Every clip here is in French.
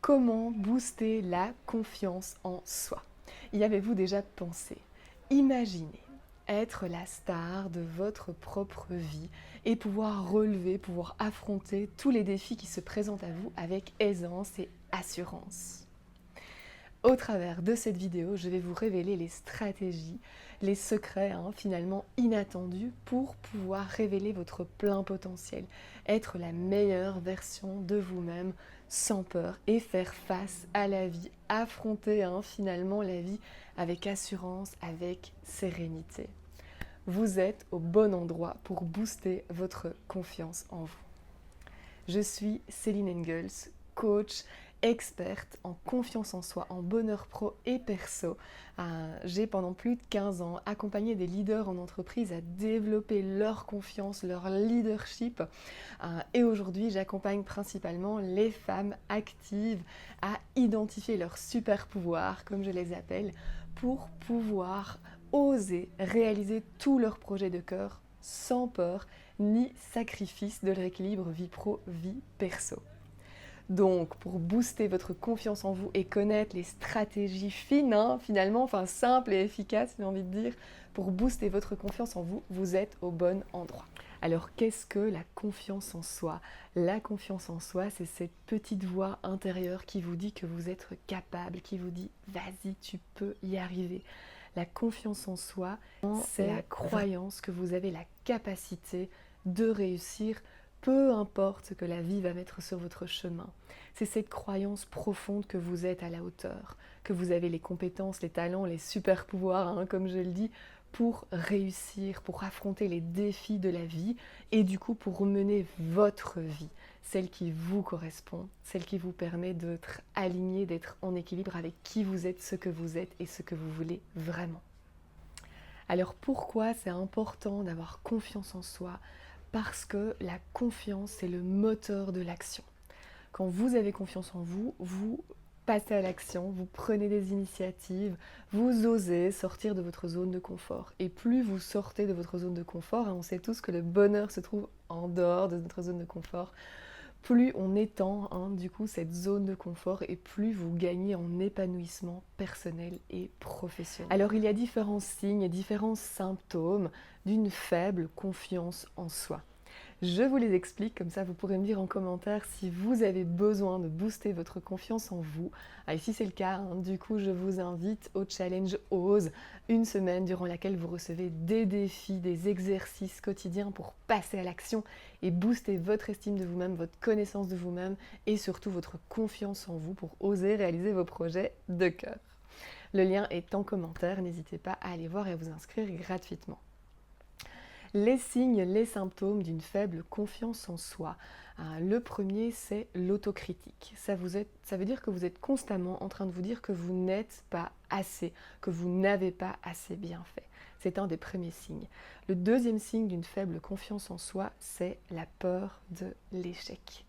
Comment booster la confiance en soi? Y avez-vous déjà pensé? Imaginez être la star de votre propre vie et pouvoir relever, pouvoir affronter tous les défis qui se présentent à vous avec aisance et assurance. Au travers de cette vidéo, je vais vous révéler les stratégies, les secrets finalement inattendus pour pouvoir révéler votre plein potentiel, être la meilleure version de vous-même sans peur et faire face à la vie, affronter finalement la vie avec assurance, avec sérénité. Vous êtes au bon endroit pour booster votre confiance en vous. Je suis Céline Engels, coach, experte en confiance en soi, en bonheur pro et perso. J'ai pendant plus de 15 ans accompagné des leaders en entreprise à développer leur confiance, leur leadership. Et aujourd'hui, j'accompagne principalement les femmes actives à identifier leurs super pouvoirs, comme je les appelle, pour pouvoir oser réaliser tous leurs projets de cœur sans peur ni sacrifice de leur équilibre vie pro, vie perso. Donc, pour booster votre confiance en vous et connaître les stratégies fines, finalement, simples et efficaces, j'ai envie de dire, pour booster votre confiance en vous, vous êtes au bon endroit. Alors, qu'est-ce que la confiance en soi? La confiance en soi, c'est cette petite voix intérieure qui vous dit que vous êtes capable, qui vous dit « vas-y, tu peux y arriver ». La confiance en soi, c'est la croyance que vous avez la capacité de réussir, peu importe ce que la vie va mettre sur votre chemin. C'est cette croyance profonde que vous êtes à la hauteur, que vous avez les compétences, les talents, les super pouvoirs, comme je le dis, pour réussir, pour affronter les défis de la vie et du coup pour mener votre vie, celle qui vous correspond, celle qui vous permet d'être aligné, d'être en équilibre avec qui vous êtes, ce que vous êtes et ce que vous voulez vraiment. Alors pourquoi c'est important d'avoir confiance en soi? Parce que la confiance, c'est le moteur de l'action. Quand vous avez confiance en vous, vous passez à l'action, vous prenez des initiatives, vous osez sortir de votre zone de confort. Et plus vous sortez de votre zone de confort, on sait tous que le bonheur se trouve en dehors de notre zone de confort, plus on étend du coup cette zone de confort et plus vous gagnez en épanouissement personnel et professionnel. Alors il y a différents signes et différents symptômes d'une faible confiance en soi. Je vous les explique, comme ça vous pourrez me dire en commentaire si vous avez besoin de booster votre confiance en vous. Et si c'est le cas, du coup je vous invite au challenge OSE, une semaine durant laquelle vous recevez des défis, des exercices quotidiens pour passer à l'action et booster votre estime de vous-même, votre connaissance de vous-même et surtout votre confiance en vous pour oser réaliser vos projets de cœur. Le lien est en commentaire, n'hésitez pas à aller voir et à vous inscrire gratuitement. Les signes, les symptômes d'une faible confiance en soi. Le premier, c'est l'autocritique. Ça veut dire que vous êtes constamment en train de vous dire que vous n'êtes pas assez, que vous n'avez pas assez bien fait. C'est un des premiers signes. Le deuxième signe d'une faible confiance en soi, c'est la peur de l'échec.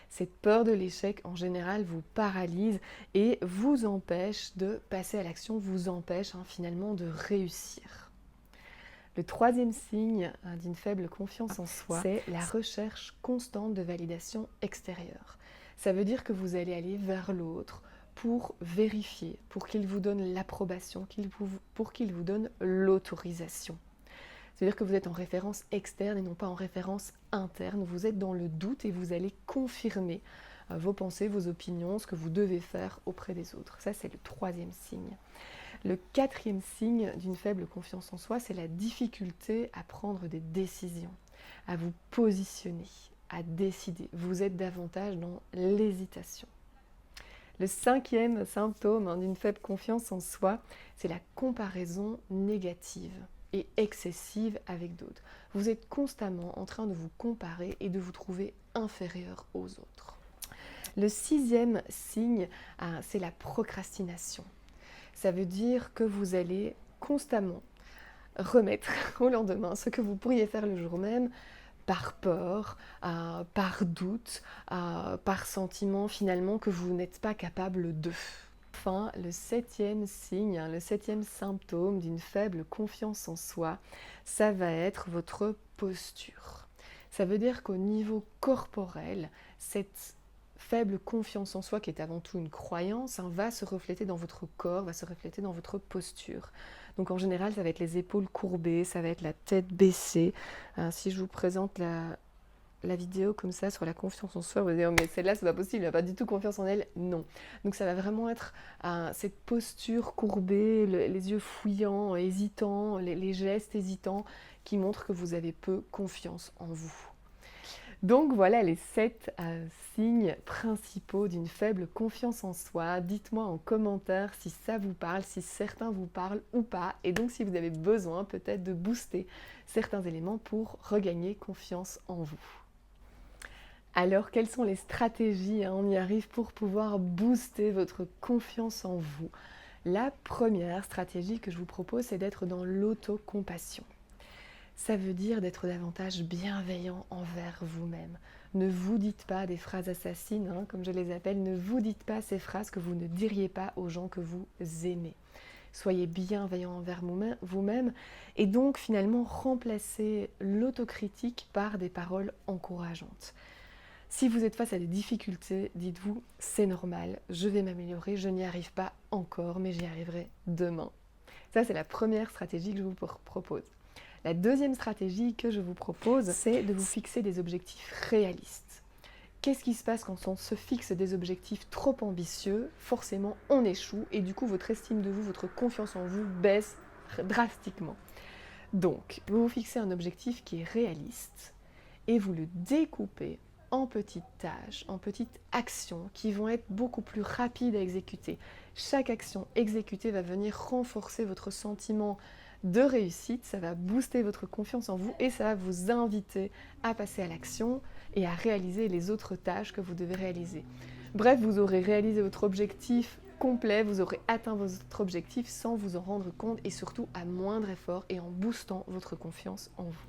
Cette peur de l'échec, en général, vous paralyse et vous empêche de passer à l'action, vous empêche finalement de réussir. Le troisième signe d'une faible confiance en soi, c'est la recherche constante de validation extérieure. Ça veut dire que vous allez aller vers l'autre pour vérifier, pour qu'il vous donne l'approbation, pour qu'il vous donne l'autorisation. C'est-à-dire que vous êtes en référence externe et non pas en référence interne. Vous êtes dans le doute et vous allez confirmer vos pensées, vos opinions, ce que vous devez faire auprès des autres. Ça, c'est le troisième signe. Le quatrième signe d'une faible confiance en soi, c'est la difficulté à prendre des décisions, à vous positionner, à décider. Vous êtes davantage dans l'hésitation. Le cinquième symptôme d'une faible confiance en soi, c'est la comparaison négative et excessive avec d'autres. Vous êtes constamment en train de vous comparer et de vous trouver inférieur aux autres. Le sixième signe, c'est la procrastination. Ça veut dire que vous allez constamment remettre au lendemain ce que vous pourriez faire le jour même par peur, par doute, par sentiment finalement que vous n'êtes pas capable de. Enfin, le septième signe, le septième symptôme d'une faible confiance en soi, ça va être votre posture. Ça veut dire qu'au niveau corporel, cette faible confiance en soi, qui est avant tout une croyance, va se refléter dans votre corps, va se refléter dans votre posture. Donc en général, ça va être les épaules courbées, ça va être la tête baissée. Si je vous présente la vidéo comme ça sur la confiance en soi, vous allez dire mais celle-là c'est pas possible, elle n'a pas du tout confiance en elle. Non. Donc ça va vraiment être cette posture courbée, les yeux fouillants, hésitants, les gestes hésitants qui montrent que vous avez peu confiance en vous. Donc voilà les 7 signes principaux d'une faible confiance en soi. Dites-moi en commentaire si ça vous parle, si certains vous parlent ou pas. Et donc si vous avez besoin peut-être de booster certains éléments pour regagner confiance en vous. Alors, quelles sont les stratégies, on y arrive, pour pouvoir booster votre confiance en vous? La première stratégie que je vous propose, c'est d'être dans l'autocompassion. Ça veut dire d'être davantage bienveillant envers vous-même. Ne vous dites pas des phrases assassines, comme je les appelle, ne vous dites pas ces phrases que vous ne diriez pas aux gens que vous aimez. Soyez bienveillant envers vous-même et donc finalement remplacez l'autocritique par des paroles encourageantes. Si vous êtes face à des difficultés, dites-vous, c'est normal, je vais m'améliorer, je n'y arrive pas encore, mais j'y arriverai demain. Ça, c'est la première stratégie que je vous propose. La deuxième stratégie que je vous propose, c'est de vous fixer des objectifs réalistes. Qu'est-ce qui se passe quand on se fixe des objectifs trop ambitieux? Forcément, on échoue et du coup, votre estime de vous, votre confiance en vous baisse drastiquement. Donc, vous vous fixez un objectif qui est réaliste et vous le découpez en petites tâches, en petites actions qui vont être beaucoup plus rapides à exécuter. Chaque action exécutée va venir renforcer votre sentiment de réussite, ça va booster votre confiance en vous et ça va vous inviter à passer à l'action et à réaliser les autres tâches que vous devez réaliser. Bref, vous aurez réalisé votre objectif complet, vous aurez atteint votre objectif sans vous en rendre compte et surtout à moindre effort et en boostant votre confiance en vous.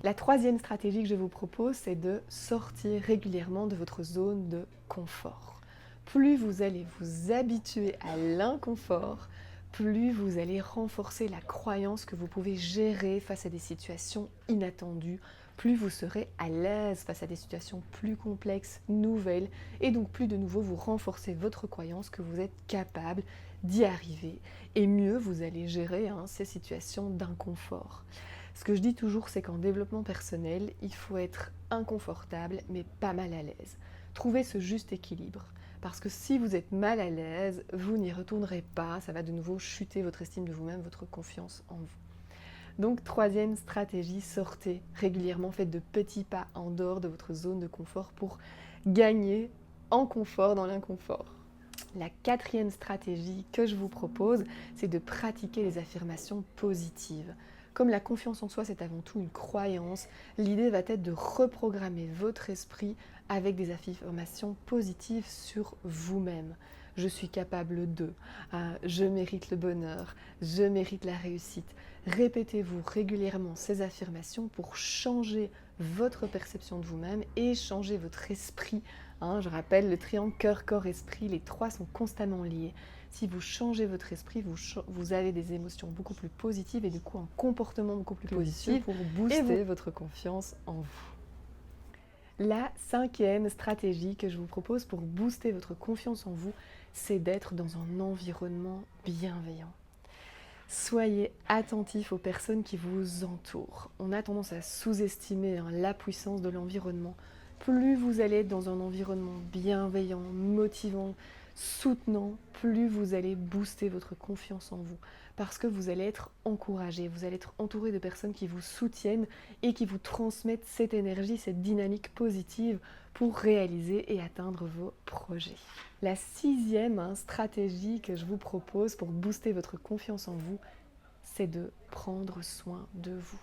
La troisième stratégie que je vous propose, c'est de sortir régulièrement de votre zone de confort. Plus vous allez vous habituer à l'inconfort, plus vous allez renforcer la croyance que vous pouvez gérer face à des situations inattendues, plus vous serez à l'aise face à des situations plus complexes, nouvelles, et donc plus de nouveau vous renforcez votre croyance que vous êtes capable d'y arriver. Et mieux vous allez gérer ces situations d'inconfort. Ce que je dis toujours, c'est qu'en développement personnel, il faut être inconfortable, mais pas mal à l'aise. Trouvez ce juste équilibre. Parce que si vous êtes mal à l'aise, vous n'y retournerez pas, ça va de nouveau chuter votre estime de vous-même, votre confiance en vous. Donc, troisième stratégie, sortez régulièrement, faites de petits pas en dehors de votre zone de confort pour gagner en confort dans l'inconfort. La quatrième stratégie que je vous propose, c'est de pratiquer les affirmations positives. Comme la confiance en soi, c'est avant tout une croyance, l'idée va être de reprogrammer votre esprit avec des affirmations positives sur vous-même. Je suis capable de, je mérite le bonheur, je mérite la réussite. Répétez-vous régulièrement ces affirmations pour changer votre perception de vous-même et changer votre esprit. Je rappelle le triangle cœur, corps, esprit, les trois sont constamment liés. Si vous changez votre esprit, vous avez des émotions beaucoup plus positives et du coup un comportement beaucoup plus positif pour booster votre confiance en vous. La cinquième stratégie que je vous propose pour booster votre confiance en vous, c'est d'être dans un environnement bienveillant. Soyez attentif aux personnes qui vous entourent. On a tendance à sous-estimer la puissance de l'environnement. Plus vous allez être dans un environnement bienveillant, motivant, soutenant, plus vous allez booster votre confiance en vous. Parce que vous allez être encouragé, vous allez être entouré de personnes qui vous soutiennent et qui vous transmettent cette énergie, cette dynamique positive pour réaliser et atteindre vos projets. La sixième stratégie que je vous propose pour booster votre confiance en vous, c'est de prendre soin de vous.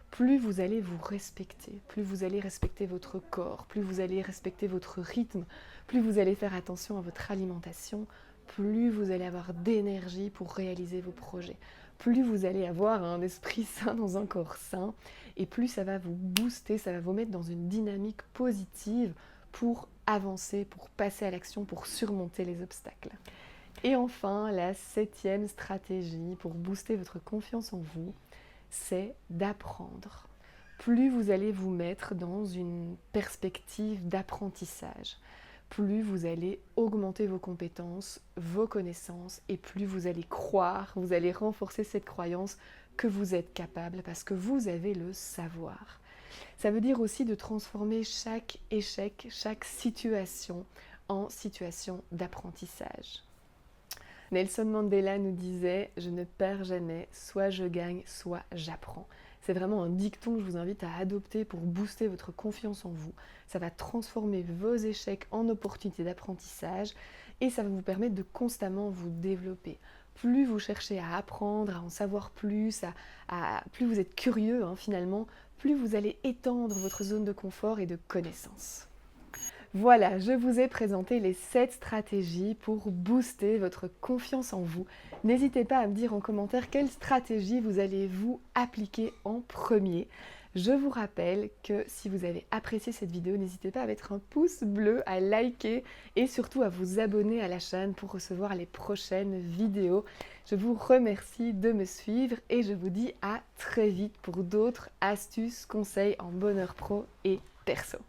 Plus vous allez vous respecter, plus vous allez respecter votre corps, plus vous allez respecter votre rythme, plus vous allez faire attention à votre alimentation, plus vous allez avoir d'énergie pour réaliser vos projets, plus vous allez avoir un esprit sain dans un corps sain, et plus ça va vous booster, ça va vous mettre dans une dynamique positive pour avancer, pour passer à l'action, pour surmonter les obstacles. Et enfin, la septième stratégie pour booster votre confiance en vous, c'est d'apprendre. Plus vous allez vous mettre dans une perspective d'apprentissage, plus vous allez augmenter vos compétences, vos connaissances, et plus vous allez croire, vous allez renforcer cette croyance que vous êtes capable parce que vous avez le savoir. Ça veut dire aussi de transformer chaque échec, chaque situation en situation d'apprentissage. Nelson Mandela nous disait « Je ne perds jamais, soit je gagne, soit j'apprends ». C'est vraiment un dicton que je vous invite à adopter pour booster votre confiance en vous. Ça va transformer vos échecs en opportunités d'apprentissage et ça va vous permettre de constamment vous développer. Plus vous cherchez à apprendre, à en savoir plus, plus vous êtes curieux finalement, plus vous allez étendre votre zone de confort et de connaissance. Voilà, je vous ai présenté les 7 stratégies pour booster votre confiance en vous. N'hésitez pas à me dire en commentaire quelle stratégie vous allez vous appliquer en premier. Je vous rappelle que si vous avez apprécié cette vidéo, n'hésitez pas à mettre un pouce bleu, à liker et surtout à vous abonner à la chaîne pour recevoir les prochaines vidéos. Je vous remercie de me suivre et je vous dis à très vite pour d'autres astuces, conseils en bonheur pro et perso.